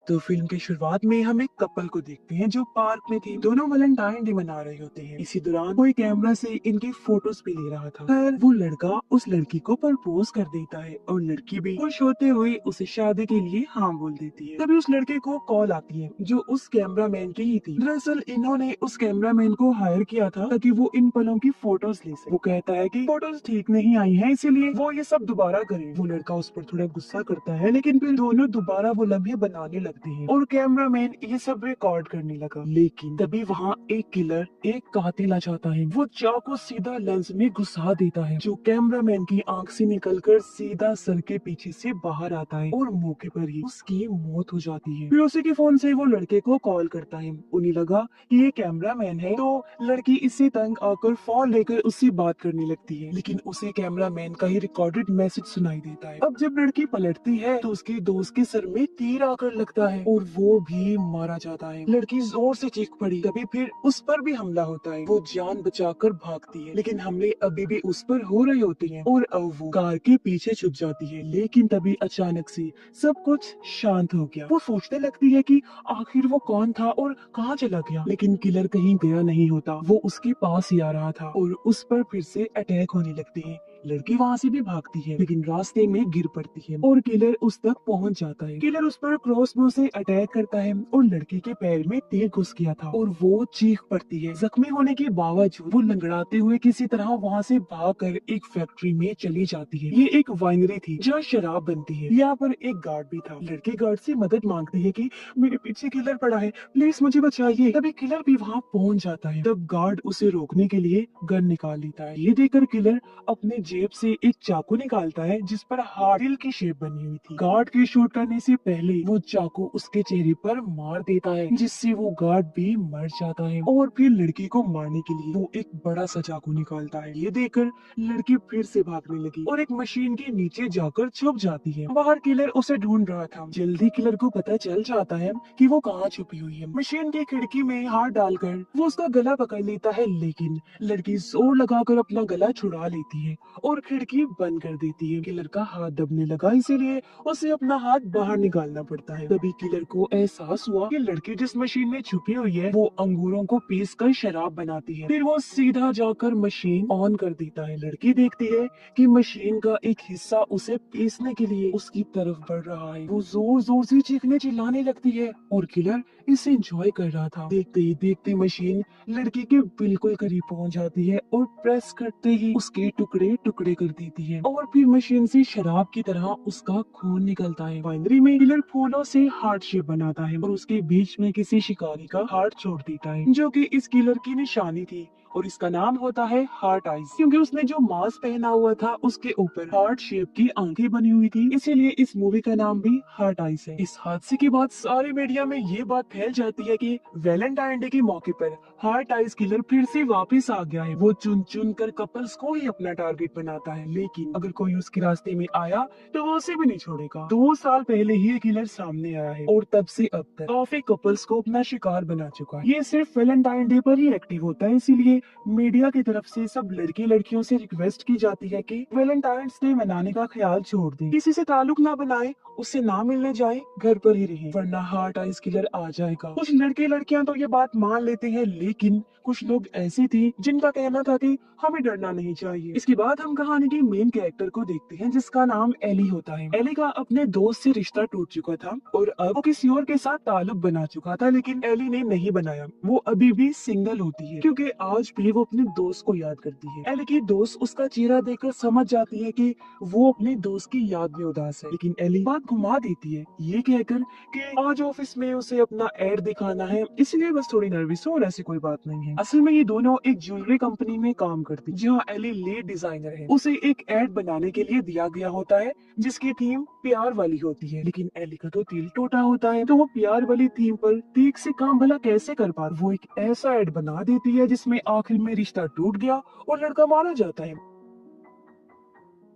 तो फिल्म की शुरुआत में हम एक कपल को देखते हैं जो पार्क में थे। दोनों वैलेंटाइन डे मना रहे होते हैं। इसी दौरान कोई कैमरा से इनकी फोटोज भी ले रहा था। फिर वो लड़का उस लड़की को प्रपोज कर देता है और लड़की भी खुश होते हुए उसे शादी के लिए हाँ बोल देती है। तभी उस लड़के को कॉल आती है जो उस कैमरामैन की ही थी। दरअसल इन्होंने उस कैमरामैन को हायर किया था ताकि वो इन पलों की फोटोज ले सके। वो कहता है कि फोटोज ठीक नहीं आई हैं, इसीलिए वो ये सब दोबारा करे। वो लड़का उस पर थोड़ा गुस्सा करता है, लेकिन फिर दोनों दोबारा वो लम्हे बनाने लगते हैं और कैमरामैन ये सब रिकॉर्ड करने लगा। लेकिन तभी वहाँ एक किलर, एक कातिल आ जाता है। वो चाकू सीधा लेंस में घुसा देता है जो कैमरामैन की आंख से निकलकर सीधा सर के पीछे से बाहर आता है और मौके पर ही उसकी मौत हो जाती है। फिर उसी के फोन से वो लड़के को कॉल करता है। उन्हें लगा कि ये कैमरामैन है, तो लड़की इससे तंग आकर फोन लेकर उससे बात करने लगती है, लेकिन उसे कैमरामैन का ही रिकॉर्डेड मैसेज सुनाई देता है। अब जब लड़की पलटती है तो उसके दोस्त के सर में तीर आकर लगता है और वो भी मारा जाता है। लड़की जोर से चीख पड़ी। तभी फिर उस पर भी हमला होता है। वो जान बचाकर भागती है, लेकिन हमले अभी भी उस पर हो रहे होते हैं और अब वो कार के पीछे छुप जाती है। लेकिन तभी अचानक से सब कुछ शांत हो गया। वो सोचने लगती है कि आखिर वो कौन था और कहाँ चला गया, लेकिन किलर कहीं गया नहीं होता। वो उसके पास ही आ रहा था और उस पर फिर से अटैक होने लगते हैं। लड़की वहाँ से भी भागती है, लेकिन रास्ते में गिर पड़ती है और किलर उस तक पहुँच जाता है। किलर उस पर क्रॉसबो से अटैक करता है और लड़की के पैर में तीर घुस गया था और वो चीख पड़ती है। जख्मी होने के बावजूद वो लंगड़ाते हुए किसी तरह वहाँ से भागकर एक फैक्ट्री में चली जाती है। ये एक वाइनरी थी जहाँ शराब बनती है। यहाँ पर एक गार्ड भी था। लड़की गार्ड से मदद मांगती है कि मेरे पीछे किलर पड़ा है, प्लीज मुझे बचाइए। तभी किलर भी वहाँ पहुँच जाता है। तब गार्ड उसे रोकने के लिए गन निकाल लेता है। ये देखकर किलर अपने जेब से एक चाकू निकालता है जिस पर हार्ट दिल की शेप बनी हुई थी। गार्ड के शूट करने से पहले वो चाकू उसके चेहरे पर मार देता है, जिससे वो गार्ड भी मर जाता है। और फिर लड़की को मारने के लिए वो एक बड़ा सा चाकू निकालता है। ये देखकर लड़की फिर से भागने लगी और एक मशीन के नीचे जाकर छुप जाती है। बाहर किलर उसे ढूंढ रहा था। जल्दी किलर को पता चल जाता है कि वो कहाँ छुपी हुई है। मशीन की खिड़की में हाथ डालकर वो उसका गला पकड़ लेता है, लेकिन लड़की जोर लगाकर अपना गला छुड़ा लेती है और खिड़की बंद कर देती है। किलर का हाथ दबने लगा, इसीलिए उसे अपना हाथ बाहर निकालना पड़ता है। तभी किलर को एहसास हुआ कि लड़की जिस मशीन में छुपी हुई है वो अंगूरों को पीस कर शराब बनाती है। फिर वो सीधा जाकर मशीन ऑन कर देता है। लड़की देखती है कि मशीन का एक हिस्सा उसे पीसने के लिए उसकी तरफ बढ़ रहा है। वो जोर जोर से चीखने चिल्लाने लगती है और किलर इसे एंजॉय कर रहा था। देखते ही देखते मशीन लड़की के बिल्कुल करीब पहुंच जाती है और प्रेस करते ही उसके टुकड़े टुकड़े कर देती है और फिर मशीन से शराब की तरह उसका खून निकलता है। फाइनली में किलर फूलों से हार्ट शेप बनाता है और उसके बीच में किसी शिकारी का हार्ट छोड़ देता है, जो कि इस किलर की निशानी थी। और इसका नाम होता है हार्ट आइज, क्योंकि उसने जो मास्क पहना हुआ था उसके ऊपर हार्ट शेप की आंखें बनी हुई थी, इसीलिए इस मूवी का नाम भी हार्ट आइज है। इस हादसे के बाद सारे मीडिया में ये बात फैल जाती है कि वैलेंटाइन डे के मौके पर हार्ट आइज किलर फिर से वापस आ गया है। वो चुन चुन कर कपल्स को ही अपना टारगेट बनाता है, लेकिन अगर कोई उसके रास्ते में आया तो वो उसे भी नहीं छोड़ेगा। 2 साल पहले ही ये किलर सामने आया है और तब से अब तक काफी कपल्स को अपना शिकार बना चुका है। ये सिर्फ वैलेंटाइन डे पर ही एक्टिव होता है, इसीलिए मीडिया की तरफ से सब लड़के लड़कियों से रिक्वेस्ट की जाती है कि वैलेंटाइंस डे मनाने का ख्याल छोड़ दें, किसी से ताल्लुक ना बनाए, उससे ना मिलने जाए, घर पर ही रहे, वरना हार्ट आइज किलर आ जाएगा। कुछ लड़के लड़कियां तो ये बात मान लेते हैं, लेकिन कुछ लोग ऐसे थे जिनका कहना था कि हमें डरना नहीं चाहिए। इसके बाद हम कहानी के मेन कैरेक्टर को देखते हैं जिसका नाम एली होता है। एली का अपने दोस्त से रिश्ता टूट चुका था और अब वो किसी और के साथ ताल्लुक बना चुका था, लेकिन एली ने नहीं बनाया। वो अभी भी सिंगल होती है क्योंकि आज भी वो अपने दोस्त को याद करती है। एली की दोस्त उसका चेहरा देखकर समझ जाती है कि वो अपने दोस्त की याद में उदास है, लेकिन एली बात घुमा देती है ये कहकर कि आज ऑफिस में उसे अपना एड दिखाना है, इसलिए बस थोड़ी नर्वस हो और ऐसी कोई बात नहीं है। असल में ये दोनों एक ज्वेलरी कंपनी में काम करती है जहाँ एली लीड डिजाइनर है। उसे एक एड बनाने के लिए दिया गया होता है जिसकी थीम प्यार वाली होती है, लेकिन एली का तो दिल टूटा होता है, तो वो प्यार वाली थीम पर ठीक से काम भला कैसे कर पाती। वो एक ऐसा एड बना देती है जिसमें आखिर में रिश्ता टूट गया और लड़का मारा जाता है।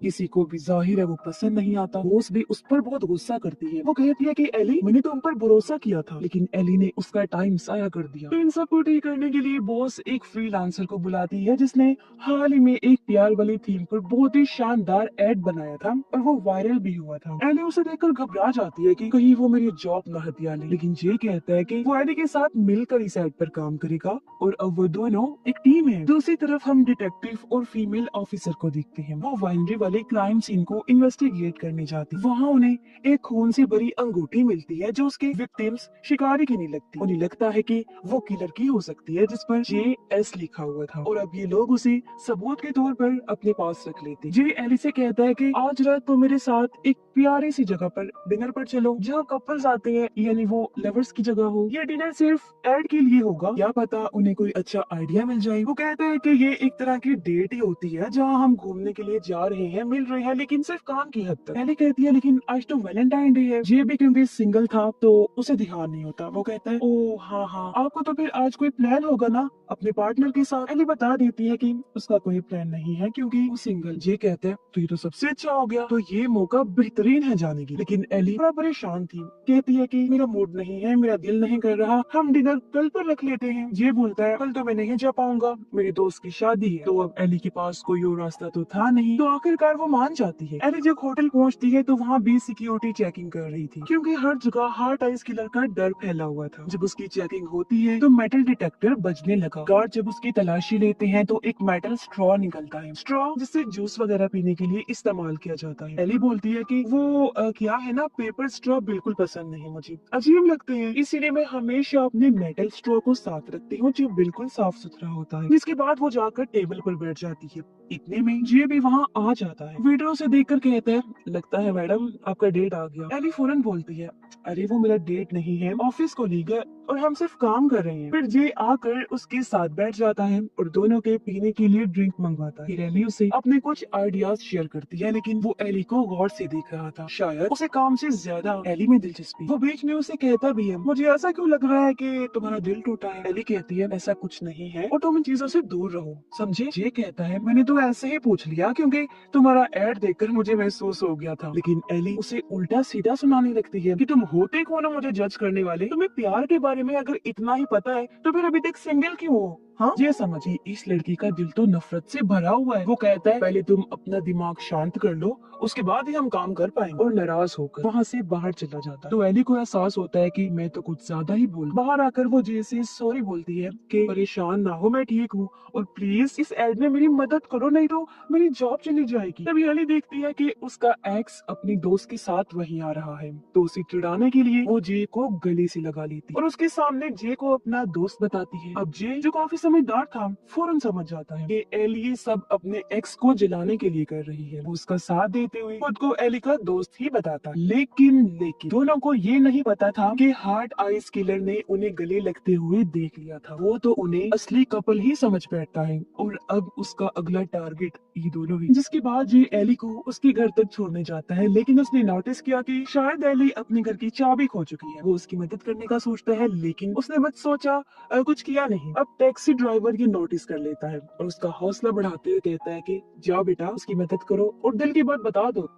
किसी को भी जाहिर है वो पसंद नहीं आता। बॉस भी उस पर बहुत गुस्सा करती है। वो कहती है कि एली, मैंने तुम पर भरोसा किया था, लेकिन एली ने उसका टाइम जाया कर दिया। तो इन सब को ठीक करने के लिए बॉस एक फ्रीलांसर को बुलाती है, जिसने हाल ही में एक प्यार वाली थीम पर बहुत ही शानदार एड बनाया था और वो वायरल भी हुआ था। एली उसे देखकर घबरा जाती है कि कहीं वो मेरी जॉब न हथिया ले, लेकिन ये कहता है कि वो एली के साथ मिलकर इस एड पर काम करेगा और अब वो दोनों एक टीम है। दूसरी तरफ हम डिटेक्टिव और फीमेल ऑफिसर को देखते हैं। वो वाइनरी वाले क्राइम सीन को इन्वेस्टिगेट करने जाती है। वहाँ उन्हें एक खून से भरी अंगूठी मिलती है जो उसके विक्टिम्स शिकारी की नहीं लगती। उन्हें लगता है कि वो किलर की हो सकती है, जिस पर JS लिखा हुआ था, और अब ये लोग उसे सबूत के तौर पर अपने पास रख लेते हैं। जे एली से कहता है कि आज रात तो मेरे साथ एक प्यारी सी जगह पर डिनर पर चलो जहाँ कपल्स आते हैं, यानी वो लवर्स की जगह हो। ये डिनर सिर्फ एड के लिए होगा, क्या पता उन्हें कोई अच्छा आइडिया मिल जाए। वो कहता है कि ये एक तरह की डेट ही होती है जहाँ हम घूमने के लिए जा रहे हैं, मिल रहे हैं, लेकिन सिर्फ काम की हद तक। एली कहती है लेकिन आज तो वैलेंटाइन डे है। ये भी क्योंकि सिंगल था तो उसे ध्यान नहीं होता। वो कहता है ओ हाँ हाँ, आपको तो फिर आज कोई प्लान होगा ना अपने पार्टनर के साथ। एली बता देती है कि उसका कोई प्लान नहीं है क्योंकि वो सिंगल। ये कहते हैं तो ये तो सबसे अच्छा हो गया, तो ये मौका बेहतरीन है जाने की। लेकिन एली थोड़ा परेशान थी, कहती है कि मेरा मूड नहीं है, मेरा दिल नहीं कर रहा, हम डिनर कल पर रख लेते हैं। ये बोलता है कल तो मैं नहीं जा पाऊंगा, मेरी दोस्त की शादी है। तो अब एली के पास कोई और रास्ता तो था नहीं, तो आखिरकार वो मान जाती है। एली जब होटल पहुंचती है तो वहाँ भी सिक्योरिटी चेकिंग कर रही थी, क्योंकि हर जगह हार्ट आइज किलर का डर फैला हुआ था। जब उसकी चेकिंग होती है तो मेटल डिटेक्टर बजने लगा। गार्ड जब उसकी तलाशी लेते हैं तो एक मेटल स्ट्रॉ निकलता है, स्ट्रॉ जिससे जूस वगैरह पीने के लिए इस्तेमाल किया जाता है। एली बोलती है कि वो क्या है ना, पेपर स्ट्रॉ बिल्कुल पसंद नहीं मुझे, अजीब लगते हैं, इसीलिए मैं हमेशा अपने मेटल स्ट्रॉ को साथ रखती हूँ जो बिल्कुल साफ सुथरा होता है। जिसके बाद वो जाकर टेबल पर बैठ जाती है। इतने में ये भी वहाँ आ जाता है। वेटर उसे देखकर कहता है लगता है मैडम आपका डेट आ गया। एली फौरन बोलती है अरे वो मेरा डेट नहीं है, ऑफिस कोलीग है और हम सिर्फ काम कर रहे हैं। फिर जे आकर उसके साथ बैठ जाता है और दोनों के पीने के लिए ड्रिंक मंगवाता है। फिर एली उसे अपने कुछ आइडियाज शेयर करती है, लेकिन वो एली को गौर से देख रहा था, शायद उसे काम से ज्यादा एली में दिलचस्पी। वो बीच में उसे कहता भी है मुझे ऐसा क्यों लग रहा है कि तुम्हारा दिल टूटा है। एली कहती है ऐसा कुछ नहीं है और तुम इन चीजों से दूर रहो, समझे। जे कहता है मैंने तो ऐसे ही पूछ लिया क्योंकि तुम्हारा एड देखकर मुझे महसूस हो गया था। लेकिन एली उसे उल्टा सीधा सुनाने लगती है कि तुम होते कौन हो मुझे जज करने वाले, तुम्हें प्यार के बारे में अगर इतना ही पता है तो फिर अभी तक सिंगल क्यों हो। हाँ ये समझिए इस लड़की का दिल तो नफरत से भरा हुआ है। वो कहता है पहले तुम अपना दिमाग शांत कर लो, उसके बाद ही हम काम कर पाएंगे। और नाराज होकर वहाँ से बाहर चला जाता है। तो एली को एहसास होता है कि मैं तो कुछ ज्यादा ही बोल। बाहर आकर वो जे से सॉरी बोलती है कि परेशान ना हो, मैं ठीक हूँ और प्लीज इस एड में मेरी मदद करो, नहीं तो मेरी जॉब चली जाएगी। तभी एली देखती है कि उसका एक्स अपनी दोस्त के साथ वहीं आ रहा है, तो उसे चिढ़ाने के लिए वो जे को गले से लगा लेती और उसके सामने जे को अपना दोस्त बताती है। अब जे जो काफी समझदार था फौरन समझ जाता है कि एली ये सब अपने एक्स को जलाने के लिए कर रही है। वो उसका साथ देते हुए खुद को एली का दोस्त ही बताता है। लेकिन दोनों को ये नहीं पता था कि हार्ट आइज किलर ने उन्हें गले लगते हुए देख लिया था। वो तो उन्हें असली कपल ही समझ बैठता है और अब उसका अगला टारगेट ये दोनों ही। जिसके बाद ये एली को उसके घर तक छोड़ने जाता है, लेकिन उसने नोटिस किया कि शायद एली अपने घर की चाबी खो चुकी है। वो उसकी मदद करने का सोचता है, लेकिन उसने बस सोचा कुछ किया नहीं। अब टैक्सी ड्राइवर ये नोटिस कर लेता है और उसका हौसला बढ़ाते हुए कहता है कि जाओ बेटा उसकी मदद करो और दिल की बात बता दो।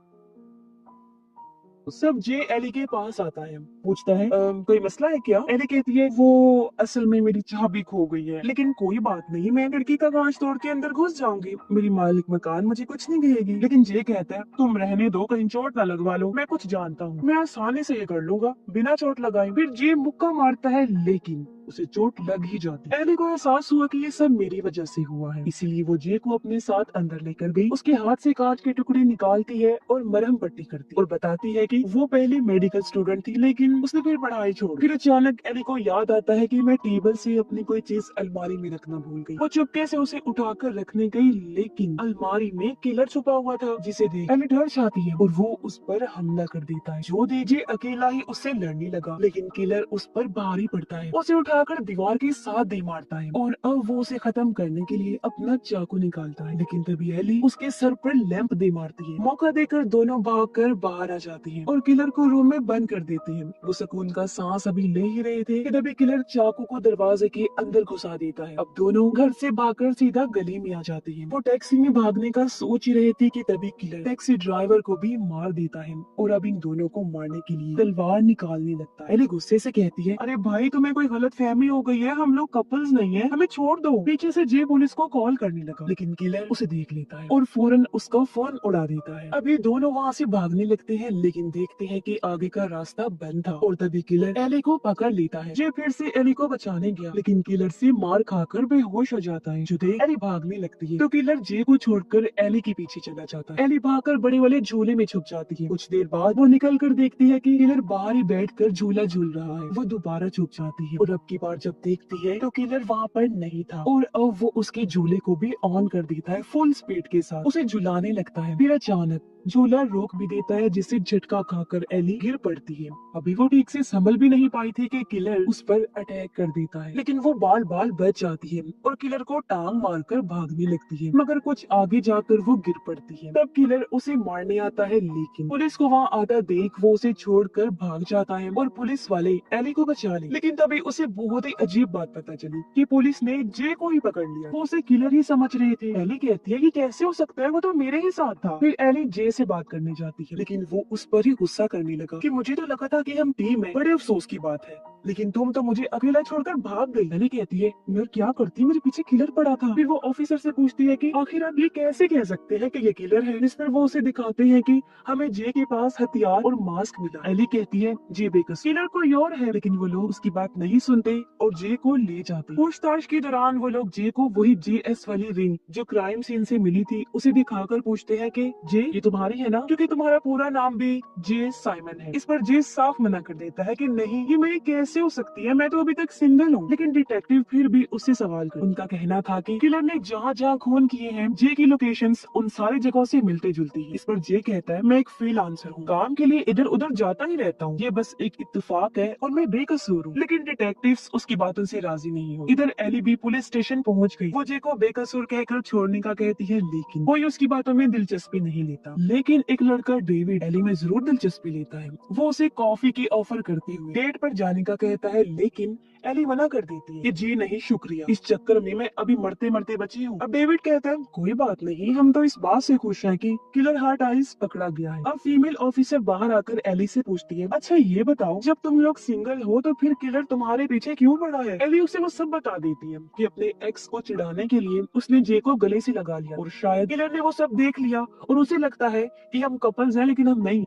सब जे एली के पास आता है, पूछता है कोई मसला है क्या। एली कहती है वो असल में मेरी चाबी खो गई है, लेकिन कोई बात नहीं, मैं खिड़की का कांच तोड़ के अंदर घुस जाऊंगी, मेरी मालिक मकान मुझे कुछ नहीं कहेगी। लेकिन जे कहता है तुम रहने दो, कहीं चोट ना लगवा लो, मैं कुछ जानता हूँ, मैं आसानी से ये कर लूंगा बिना चोट लगाए। फिर जे मुक्का मारता है लेकिन उसे चोट लग ही जाती है। एली को एहसास हुआ कि ये सब मेरी वजह से हुआ है, इसीलिए वो जे को अपने साथ अंदर लेकर गई, उसके हाथ से कांच के टुकड़े निकालती है और मरहम पट्टी करती है और बताती है कि वो पहले मेडिकल स्टूडेंट थी लेकिन उसने फिर पढ़ाई छोड़। फिर अचानक एली को याद आता है कि मैं टेबल से अपनी कोई चीज अलमारी में रखना भूल गई। वो चुपके से उसे उठाकर रखने गई, लेकिन अलमारी में किलर छुपा हुआ था, जिसे देख एली डर जाती है और वो उस पर हमला कर देता है। जो देख जे अकेला ही उससे लड़ने लगा, लेकिन किलर उस पर भारी पड़ता है, उसे उठाकर दीवार के साथ दे मारता है और अब वो उसे खत्म करने के लिए अपना चाकू निकालता है, लेकिन तभी एली उसके सर पर लैंप दे मारती है। मौका देकर दोनों भागकर बाहर आ जाती हैं और किलर को रूम में बंद कर देते हैं। वो सुकून का सांस अभी ले ही रहे थे कि तभी किलर चाकू को दरवाजे के अंदर घुसा देता है। अब दोनों घर से भागकर सीधा गली में आ जाते हैं। वो टैक्सी में भागने का सोच ही रहे थे कि तभी किलर टैक्सी ड्राइवर को भी मार देता है और अब इन दोनों को मारने के लिए तलवार निकालने लगता है। एली गुस्से से कहती है, अरे भाई तुम्हें कोई गलत फहमी हो गई है, हम लोग कपल्स नहीं है, हमें छोड़ दो। पीछे से जे पुलिस को कॉल करने लगा, लेकिन किलर उसे देख लेता है और फौरन उसका फोन उड़ा देता है। अभी दोनों वहाँ से भागने लगते हैं, लेकिन देखते हैं कि आगे का रास्ता बंद था और तभी किलर एली को पकड़ लेता है। जे फिर से एली को बचाने गया, लेकिन किलर से मार खाकर बेहोश हो जाता है। जो देख एली भागने लगती है तो किलर जे को छोड़कर एली के पीछे चला जाता है। एली भागकर बड़े वाले झूले में छुप जाती है। कुछ देर बाद वो निकल कर देखती है कि किलर बाहर ही बैठकर झूला झूल रहा है। वो दोबारा छुप जाती है और अब की बार जब देखती है तो किलर वहाँ पर नहीं था और अब वो उसके झूले को भी ऑन कर देता है फुल स्पीड के साथ। उसे झुलाने लगता है, फिर अचानक झूला रोक भी देता है, जिससे झटका खाकर एली गिर पड़ती है। अभी वो ठीक से संभल भी नहीं पाई थी कि किलर उस पर अटैक कर देता है, लेकिन वो बाल बाल बच जाती है और किलर को टांग मारकर भागने लगती है, मगर कुछ आगे जाकर वो गिर पड़ती है। तब किलर उसे मारने आता है, लेकिन पुलिस को वहाँ आता देख वो उसे छोड़कर भाग जाता है और पुलिस वाले एली को बचा ले। लेकिन तभी उसे बहुत ही अजीब बात पता चली कि पुलिस ने जे को ही पकड़ लिया। वो उसे किलर ही समझ रहे थे। एली कहती है कि कैसे हो सकता है, वो तो मेरे ही साथ था। फिर एली जे से बात करने जाती है, लेकिन वो उस पर ही गुस्सा करने लगा कि मुझे तो लगा था कि हम टीम है, बड़े अफसोस की बात है, लेकिन तुम तो मुझे अकेला छोड़कर भाग गई। एली कहती है, मैं क्या करती, मेरे पीछे किलर पड़ा था। फिर वो ऑफिसर से पूछती है कि आखिर आप ये कैसे कह सकते हैं कि ये किलर है। जिस पर वो उसे दिखाते हैं कि हमें जे के पास हथियार और मास्क मिला। एली कहती है, जे बेकस किलर कोई और है, लेकिन वो लोग उसकी बात नहीं सुनते और जे को ले जाते। पूछताछ के दौरान वो लोग जे को वही JS वाली रिंग जो क्राइम सीन से मिली थी उसे दिखाकर पूछते हैं कि जे ये तुम्हारी है ना, क्योंकि तुम्हारा पूरा नाम भी जे साइमन है। इस पर जे साफ मना कर देता है कि नहीं, ये मेरी कैसे हो सकती है, मैं तो अभी तक सिंगल हूँ। लेकिन डिटेक्टिव फिर भी उससे सवाल कर, उनका कहना था कि किलर ने जहाँ जहाँ खून किए हैं जे की लोकेशंस उन सारी जगहों से मिलते जुलती है। इस पर जे कहता है, मैं एक फ्रीलांसर हूँ, काम के लिए इधर उधर जाता ही रहता हूँ, ये बस एक इत्तेफाक है और मैं बेकसूर हूँ। लेकिन डिटेक्टिव्स उसकी बातों से राजी नहीं हो। इधर एली भी पुलिस स्टेशन पहुँच गई। वो जे को बेकसूर कहकर छोड़ने का कहती है, लेकिन कोई उसकी बातों में दिलचस्पी नहीं लेता। लेकिन एक लड़का डेविड एली में जरूर दिलचस्पी लेता है। वो उसे कॉफी की ऑफर करते हुए डेट पर जाने का कहता है, लेकिन एली मना कर देती है कि जी नहीं शुक्रिया, इस चक्कर में मैं अभी मरते मरते बची हूँ। अब डेविड कहता है, कोई बात नहीं, हम तो इस बात से खुश हैं कि किलर हार्ट आइस पकड़ा गया है। अब फीमेल ऑफिसर बाहर आकर एली से पूछती है, अच्छा ये बताओ, जब तुम लोग सिंगल हो तो फिर किलर तुम्हारे पीछे क्यों पड़ा है। एली उसे वो सब बता देती है कि अपने एक्स को चिढ़ाने के लिए उसने जे को गले से लगा लिया और शायद किलर ने वो सब देख लिया और उसे लगता है कि हम कपल्स हैं, लेकिन हम नहीं।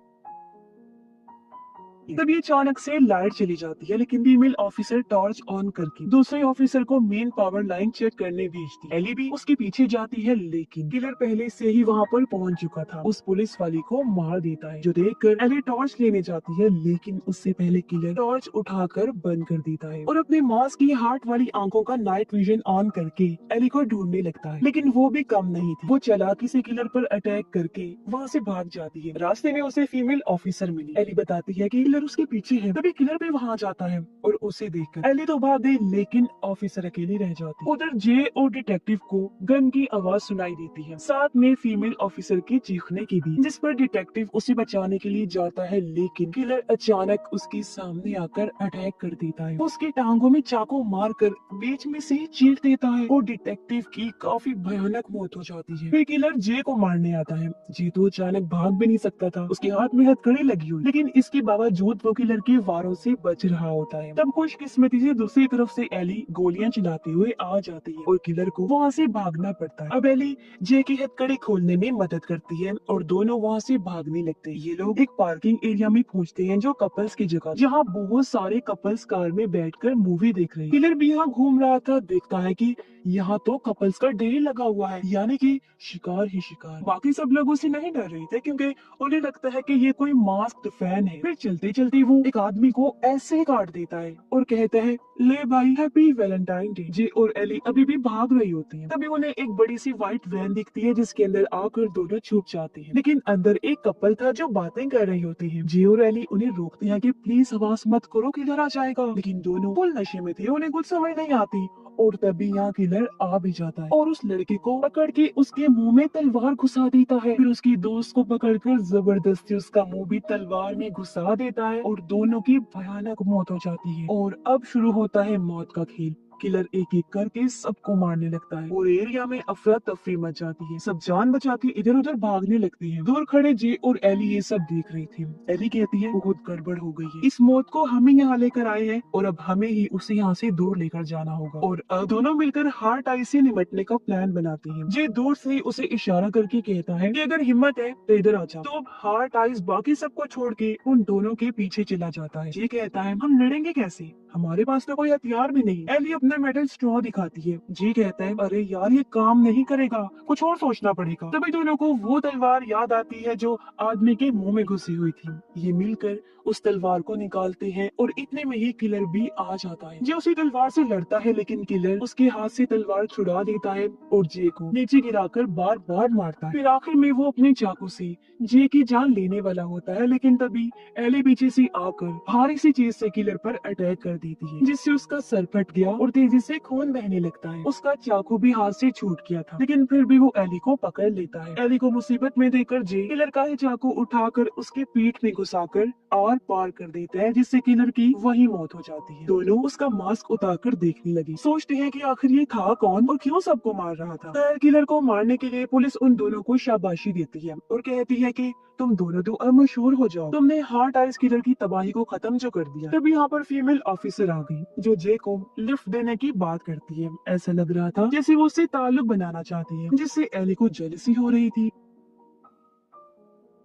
तभी अचानक से लाइट चली जाती है, लेकिन फीमेल ऑफिसर टॉर्च ऑन करके दूसरे ऑफिसर को मेन पावर लाइन चेक करने भेजती है। एली भी उसके पीछे जाती है, लेकिन किलर पहले से ही वहाँ पर पहुँच चुका था। उस पुलिस वाली को मार देता है, जो देखकर एली टॉर्च लेने जाती है, लेकिन उससे पहले किलर टॉर्च उठाकर बंद कर देता है और अपने मास्क की हार्ट वाली आंखों का नाइट विजन ऑन करके एली को ढूंढने लगता है। लेकिन वो भी कम नहीं थी। वो चालाकी से किलर पर अटैक करके वहाँ से भाग जाती है। रास्ते में उसे फीमेल ऑफिसर मिली। एली बताती है कि किलर उसके पीछे है। तभी किलर भी वहाँ जाता है और उसे देखकर एली तो भाग गई, लेकिन ऑफिसर अकेली रह जाती। उधर जे और डिटेक्टिव को गन की आवाज सुनाई देती है, साथ में फीमेल ऑफिसर के चीखने की भी, जिस पर डिटेक्टिव उसे बचाने के लिए जाता है, लेकिन किलर अचानक उसके सामने आकर अटैक कर देता है। उसकी टांगों में चाकू मारकर बीच में से चीर देता है और डिटेक्टिव की काफी भयानक मौत हो जाती है। फिर किलर जे को मारने आता है। जे तो अचानक भाग भी नहीं सकता था, उसके हाथ में हथकड़ी लगी हुई, लेकिन इसके बावजूद वो किलर के वारों से बच रहा होता है। तब खुशकिस्मती से दूसरी तरफ से एली गोलियां चलाते हुए आ जाती है और किलर को वहाँ से भागना पड़ता है। अब एली जे की हथकड़ी खोलने में मदद करती है और दोनों वहाँ से भागने लगते हैं। ये लोग एक पार्किंग एरिया में पहुँचते हैं, जो कपल्स की जगह, जहाँ बहुत सारे कपल्स कार में बैठकर मूवी देख रहे हैं। किलर भी यहाँ घूम रहा था, देखता है कि यहाँ तो कपल्स का ढेर लगा हुआ है, यानी कि शिकार ही शिकार। बाकी सब लोग उसे नहीं डर रहे थे, क्योंकि उन्हें लगता है कि ये कोई मास्क्ड फैन है। फिर चलते चलते वो एक आदमी को ऐसे काट देता है और कहता है, ले भाई हैप्पी वैलेंटाइन डे। जे और एली अभी भी भाग रही होती हैं। तभी उन्हें एक बड़ी सी व्हाइट वैन दिखती है जिसके अंदर आकर दोनों छुप जाते हैं, लेकिन अंदर एक कपल था जो बातें कर रही होती है। जे और एली उन्हें रोकते हैं कि प्लीज आवाज मत करो, किलर आ जाएगा, लेकिन दोनों फुल नशे में थे, उन्हें कुछ समझ नहीं आती। और तभी यहाँ किलर आ भी जाता है और उस लड़के को पकड़ के उसके मुंह में तलवार घुसा देता है। फिर उसकी दोस्त को पकड़कर जबरदस्ती उसका मुंह भी तलवार में घुसा देता है और दोनों की भयानक मौत हो जाती है। और अब शुरू होता है मौत का खेल। किलर एक एक करके सबको मारने लगता है और एरिया में अफरा तफरी मच जाती है। सब जान बचा के इधर उधर भागने लगते हैं। दूर खड़े जे और एली ये सब देख रही थी। एली कहती है बहुत गड़बड़ हो गई है, इस मौत को हम ही यहाँ लेकर आए हैं और अब हमें ही उसे यहाँ से दूर लेकर जाना होगा। और अब दोनों मिलकर हार्ट आई से निपटने का प्लान बनाते हैं। जे दूर से उसे इशारा करके कहता है कि अगर हिम्मत है तो इधर आ जा। तो अब हार्ट आइस बाकी सबको छोड़ के उन दोनों के पीछे चला जाता है। जे कहता है हम लड़ेंगे कैसे, हमारे पास तो कोई हथियार भी नहीं। एली अपना मेटल स्ट्रॉ दिखाती है। जी कहता है अरे यार ये काम नहीं करेगा, कुछ और सोचना पड़ेगा। तभी दोनों को वो तलवार याद आती है जो आदमी के मुंह में घुसी हुई थी। ये मिलकर उस तलवार को निकालते हैं और इतने में ही किलर भी आ जाता है। जे उसी तलवार से लड़ता है लेकिन किलर उसके हाथ से तलवार छुड़ा देता है और जे को नीचे गिराकर बार बार मारता है। फिर आखिर में वो अपने चाकू से जे की जान लेने वाला होता है, लेकिन तभी एली पीछे से आकर भारी सी चीज से किलर पर अटैक कर देती है जिससे उसका सर फट गया और तेजी से खून बहने लगता है। उसका चाकू भी हाथ से छूट गया था, लेकिन फिर भी वो एली को पकड़ लेता है। एली को मुसीबत में देखकर जे किलर का ही चाकू उठाकर उसके पीठ में घुसाकर आर पार कर देता है जिससे किलर की वही मौत हो जाती है। दोनों उसका मास्क उतारकर देखने लगे, सोचते हैं कि आखिर ये था कौन और क्यों सबको मार रहा था। खैर किलर को मारने के लिए पुलिस उन दोनों को शाबाशी देती है और कहती है कि तुम दोनों तो अब मशहूर हो जाओ, तुमने हार्ट आइस किलर की तबाही को खत्म जो कर दिया। तब यहाँ पर फीमेल ऑफिसर आ गई जो जे को लिफ्ट देने की बात करती है। ऐसा लग रहा था जैसे वो उससे ताल्लुक बनाना चाहती है, जिससे एली को जेलसी हो रही थी।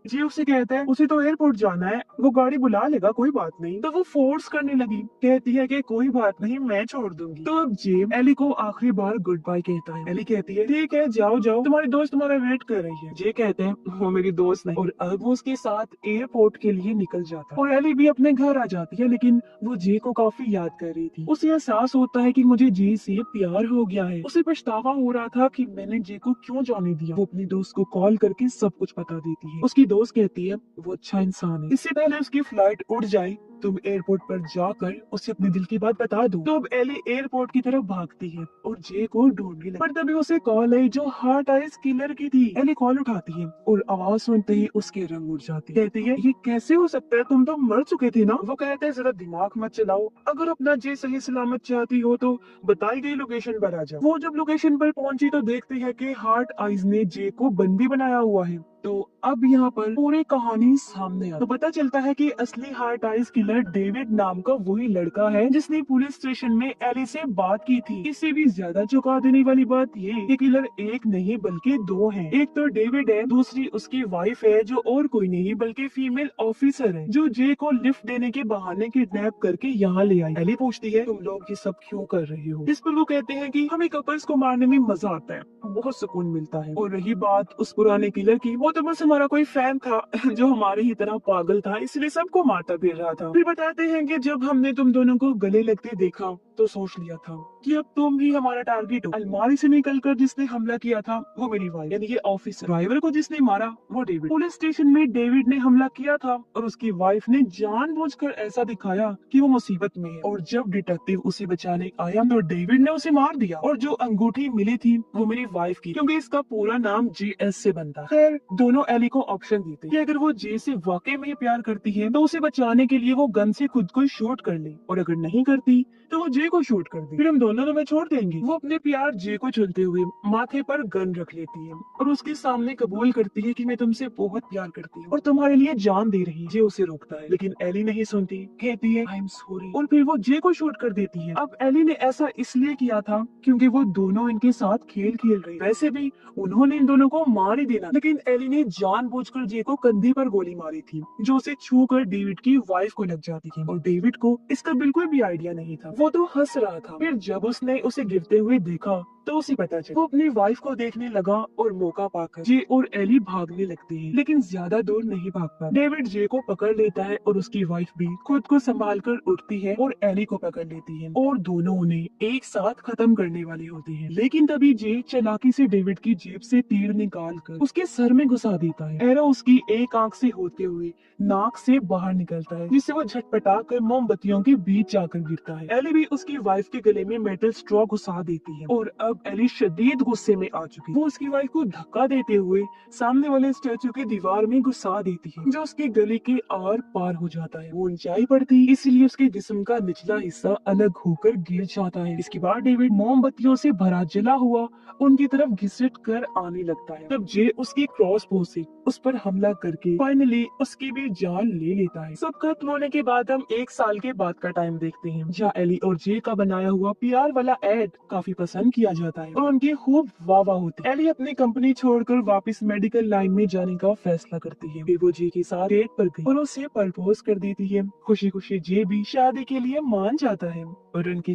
जी उससे कहता है उसे तो एयरपोर्ट जाना है, वो गाड़ी बुला लेगा, कोई बात नहीं। तो वो फोर्स करने लगी, कहती है कि कोई बात नहीं मैं छोड़ दूंगी। तो अब जेब एली को आखिरी बार गुड बाय कहता है। एली कहती है ठीक है जाओ जाओ, तुम्हारी दोस्त तुम्हारा वेट कर रही है। जे कहते हैं वो मेरी दोस्त नहीं, और अब वो उसके साथ एयरपोर्ट के लिए निकल जाता है और एली भी अपने घर आ जाती है, लेकिन वो जे को काफी याद कर रही थी। उसे एहसास होता है कि मुझे जे से प्यार हो गया है। उसे पछतावा हो रहा था कि मैंने जे को क्यों जाने दिया। वो अपनी दोस्त को कॉल करके सब कुछ बता देती है। उसकी दोस्त कहती है वो अच्छा इंसान है, इससे पहले उसकी फ्लाइट उड़ जाए तुम एयरपोर्ट पर जाकर उसे अपने दिल की बात बता दो। तो अब एली एयरपोर्ट की तरफ भागती है और जे को ढूंढने लगती है। पर तभी उसे कॉल आई जो हार्ट आइस किलर की थी। एली कॉल उठाती है और आवाज सुनते ही उसके रंग उड़ जाते हैं। कहती है ये कैसे हो सकता है, तुम तो मर चुके थे ना। वो कहते हैं जरा दिमाग मत चलाओ, अगर अपना जे सही सलामत चाहती हो तो बताई गई लोकेशन पर आ जाओ। वो जब लोकेशन पर पहुंची तो देखती है कि हार्ट आइस ने जे को बंदी बनाया हुआ है। तो अब यहाँ पर पूरी कहानी सामने आती है। तो पता चलता है कि असली हार्ट आइस किलर डेविड नाम का वही लड़का है जिसने पुलिस स्टेशन में एली से बात की थी। इससे भी ज्यादा चौंका देने वाली बात ये कि किलर एक नहीं बल्कि दो हैं। एक तो डेविड है, दूसरी उसकी वाइफ है जो और कोई नहीं बल्कि फीमेल ऑफिसर है जो जे को लिफ्ट देने के बहाने किडनैप करके यहाँ ले आई। एली पूछती है तुम लोग ये सब क्यों कर रहे हो। इस पर वो कहते हैं कि हमें कपल्स को मारने में मजा आता है, बहुत सुकून मिलता है। और रही बात उस पुराने किलर की, वो तो बस हमारा कोई फैन था जो हमारे ही तरह पागल था, इसलिए सबको मारता फिर रहा था। फिर बताते हैं कि जब हमने तुम दोनों को गले लगते देखा तो सोच लिया था कि अब तुम ही हमारा टारगेट हो। अलमारी से निकलकर जिसने हमला किया था वो मेरी वाइफ यानी ये ऑफिसर। ड्राइवर को जिसने मारा वो डेविड। पुलिस स्टेशन में डेविड ने हमला किया था और उसकी वाइफ ने जानबूझकर ऐसा दिखाया कि वो मुसीबत में है, और जब डिटेक्टिव उसे बचाने आया तो डेविड ने उसे मार दिया। और जो अंगूठी मिली थी वो मेरी वाइफ की, क्योंकि इसका पूरा नाम JS से बनता। खैर दोनों एली को ऑप्शन देते कि अगर वो जे से वाकई में प्यार करती है तो उसे बचाने के लिए वो गन से खुद को शूट कर ले, और अगर नहीं करती तो वो जे को शूट कर दे, फिर हम दोनों तुम्हें छोड़ देंगे। वो अपने प्यार जे को चुनते हुए माथे पर गन रख लेती है और उसके सामने कबूल करती है कि मैं तुमसे बहुत प्यार करती हूँ और तुम्हारे लिए जान दे रही है। जे उसे रोकता है लेकिन एली नहीं सुनती, कहती है आई एम सॉरी, और फिर वो जे को शूट कर देती है। अब एली ने ऐसा इसलिए किया था क्योंकि वो दोनों इनके साथ खेल खेल रही। वैसे भी उन्होंने इन दोनों को मार ही देना, लेकिन एली ने जानबूझकर जे को कंधे पर गोली मारी थी जो उसे छू कर डेविड की वाइफ को लग जाती थी, और डेविड को इसका बिल्कुल भी आइडिया नहीं था। वो तो हंस रहा था। फिर जब उसने उसे गिरते हुए देखा तो उसे पता चला। वो अपनी वाइफ को देखने लगा और मौका पाकर जे और एली भागने लगते हैं, लेकिन ज्यादा दूर नहीं भाग पाते। डेविड जे को पकड़ लेता है और उसकी वाइफ भी खुद को संभाल कर उठती है और एली को पकड़ लेती है और दोनों उन्हें एक साथ खत्म करने वाले होते हैं। लेकिन तभी जे चालाकी से डेविड की जेब से तीर निकाल कर उसके सर में घुसा देता है। एरो उसकी एक आंख से होते हुए नाक से बाहर निकलता है, जिससे वो झटपटा कर मोमबत्तियों के बीच जाकर गिरता है। एली भी उसकी वाइफ के गले में मेटल स्ट्रॉ घुसा देती है और अब एली शदीद गुस्से में आ चुकी है। वो उसकी वाइफ को धक्का देते हुए सामने वाले स्टैचू की दीवार में घुसा देती है, जो उसके गले के आर पार हो जाता है। वो ऊंचाई पड़ती है, इसलिए उसके जिस्म का निचला हिस्सा अलग होकर गिर जाता है। इसके बाद डेविड मोमबत्तियों से भरा जला हुआ उनकी तरफ घिसट कर आने लगता है। तब जे उसकी क्रॉस बो से उस पर हमला करके फाइनली उसकी भी जान ले लेता है। सब खत्म होने के बाद हम 1 साल के बाद का टाइम देखते हैं, जहाँ एली और जे का बनाया हुआ प्यार वाला एड काफी पसंद किया जाता है और उनकी खूब वाह वाह होती है। एली अपनी कंपनी छोड़कर वापस मेडिकल लाइन में जाने का फैसला करती है। फिर वो जे के साथ डेट पर गई और उसे प्रपोज कर देती है। खुशी खुशी जे भी शादी के लिए मान जाता है और उनकी